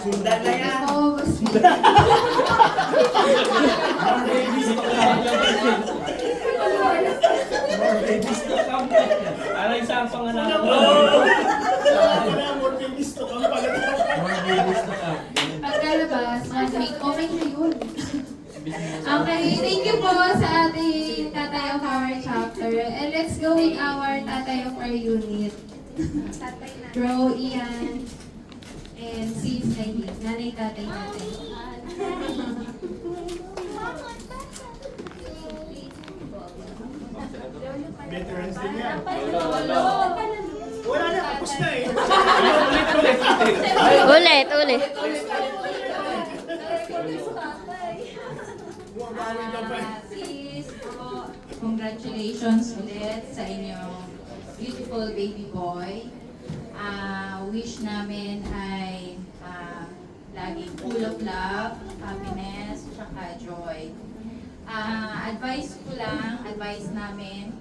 Sundan na yan. Oo, mas More babies to come. More babies to come. Ano yung isang pangalan? More babies to come pala. More babies to come. pagkalabas, 1 week, okay na yun. Okay, thank you po sa ating Tatay of Our chapter. And let's go with our Tatay of our unit. Bro, Ian, and sis Nahi. Nanay, tatay natin. Veterans din yan. Lolo. Wala na, tapos na eh. Ulit, ulit. Bumabalik ka pa. Sis, congratulations ulit sa inyong beautiful baby boy. Wish namin ay laging full of love, happiness, tsaka joy. Advice namin,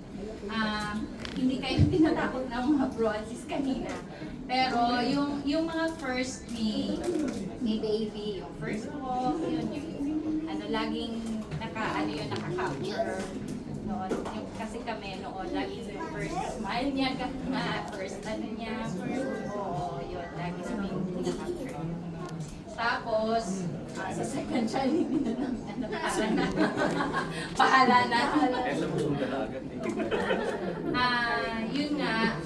hindi kayo tinatakot ng mga bronzes kanina. Pero yung mga first ni baby, yung first walk, yun yung laging nakaka-capture. Noon, kasi kami noon, laging yung first smile niya, first niya, yun, lagi namin nakaka-capture. Tapos, sa second child, hindi na bahala na. Yun nga,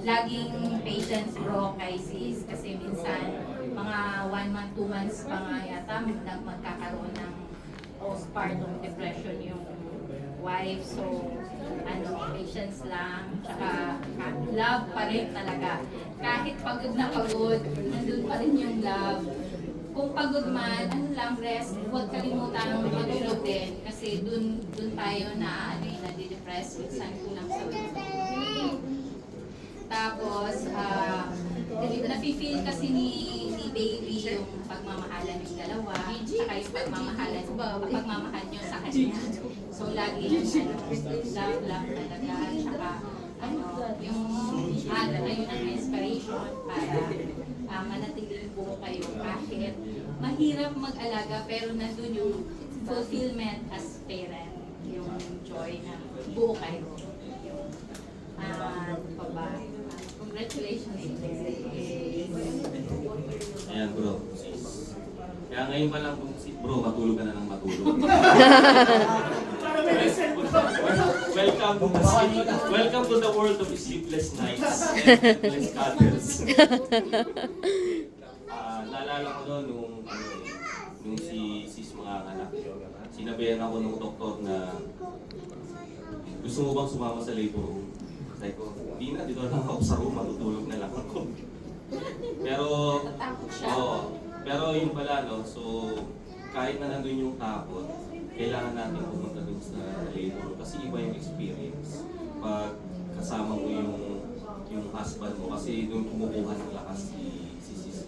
laging patience bro kay sis kasi minsan mga 1 month, 2 months pa nga yata magkakaroon ng postpartum depression yung wife. So, patience lang. Tsaka, love pa rin talaga. Kahit pagod na pagod, nandun pa rin yung love. Kung pagod man, rest, huwag kalimutan matulog din. Kasi dun tayo nadidepress, minsan kulang sa weight. Tapos, nafe-feel kasi ni baby yung pagmamahalan yung dalawa, saka yung pagmamahal nyo sa kanya. So, lagi yung love talaga, saka yung yun ang inspiration para manatiling buo kayo kahit mahirap mag-alaga pero nandun yung fulfillment as parent, yung joy na buo kayo. Congratulations. Ayan bro. Kaya ngayon pa lang bro, matulog ka na ng matulog. Welcome to the world of sleepless nights and sleepless cuddles. Naalala ko noon nung si sis mga anak. Sinabihan ako ng doktor na gusto mo bang sumama sa labor room? Sabi ko, hindi na, dito lang ako sa room, matutulog na lang ako. Pero yun pala, no? So, kahit na nandun yung takot, kailangan natin pumunta dun sa labor kasi iba yung experience. Pag kasama mo yung husband mo, kasi dun kumukuha ng lakas si sis.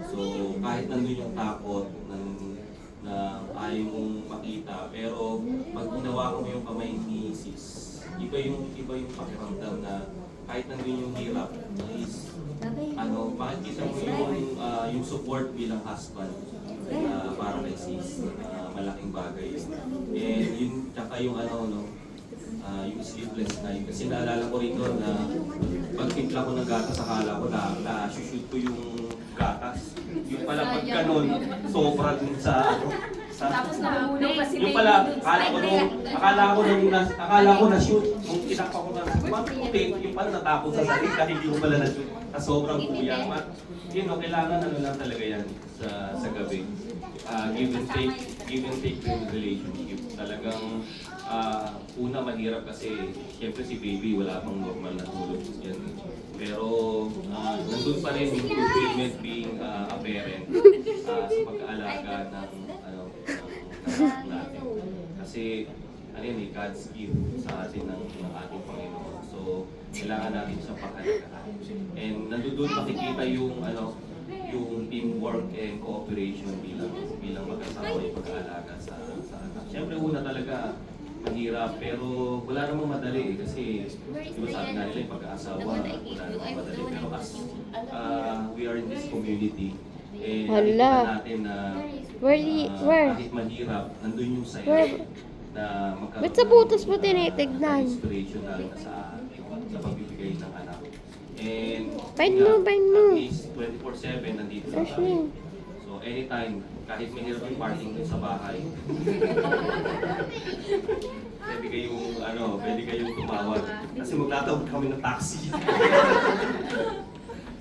So, kahit nandun yung takot, na ayaw mong makita, pero pag ginawa mo yung kamay ni sis, iba yung pakiramdam na kahit nandun yung hirap, is makikita mo yung support bilang husband para kay sis, malaking bagay. And yun, tsaka yung yung sleepless night. Kasi naalala ko rito na pagtimpla ko ng gatas, akala ko na-shoot ko yung gatas. Yung pala pag ganun, sobrang Tapos nahulog pa si yung baby pala, dun akala ko na-shoot. Nung tinakpa ko na, yung pala natapos sa sarili dahil hindi ko pala na-shoot. Sobrang kuyang. Kailangan lang talaga yan sa gabi. Give and take yung relationship. Talagang una mahirap kasi syempre si baby wala pang normal na tulog yan. Pero nandun pa rin yung fulfillment being a parent sa pag-aalaga ng natin. Kasi God's gift sa atin ng ating Panginoon. So kailangan natin siyang pag-alagaan. And nandun makikita yung teamwork and cooperation bilang mag-asawa yung pag-aalaga sa anak. Siyempre una talaga mahirap, pero wala namang madali kasi di ba sabi nga nila yung pag-aasawa, wala namang madali. Pero as we are in this community, Eh, Hala. nakikita natin na Where? kahit mahirap, nandun yung saya Where? na magkaroon Ba't sa butas mo ng, tinitignan? inspiration lalo na sa pagbibigay ng anak. And Find yun nga, mo, find mo. At least 24/7 nandito lang kami. Ashley. So anytime, kahit mahirap yung parking dun sa bahay, pwede kayong tumawag. Kasi magtatawag kami ng taxi.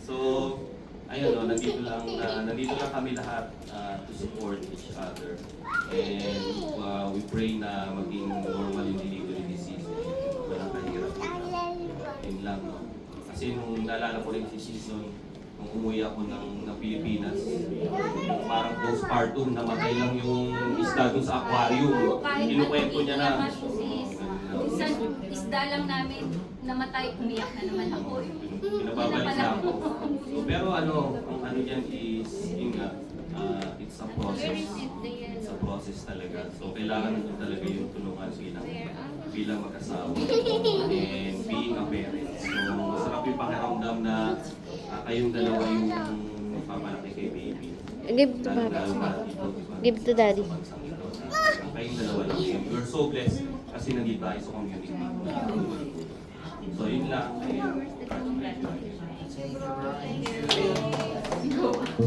So, ayun no, nandito lang kami lahat to support each other. And we pray na maging normal yung delivery this season. Walang kahirap. Yun lang, no? Kasi nung naalala ko rin si season, nung umuwi ako ng Pilipinas, parang postpartum, namatay lang yung isda dun sa aquarium. Kahit Kinukwento niya na. Minsan, isda lang namin namatay, umiyak na naman ako. Pinababalik na ako. So, pero ang ano dyan is, yun nga, it's a process. It's a process talaga. So, kailangan nandun talaga yung tulungan bilang mag-asawa and being a parent. So, masarap yung pakiramdam na kayong dalawa yung papalaki kay baby. Give to Lalo Papa. na dito, diba? Give to Daddy. Sa bansang ito, na kayong dalawa lang. We're so blessed kasi nandito tayo sa community. So, yun lang.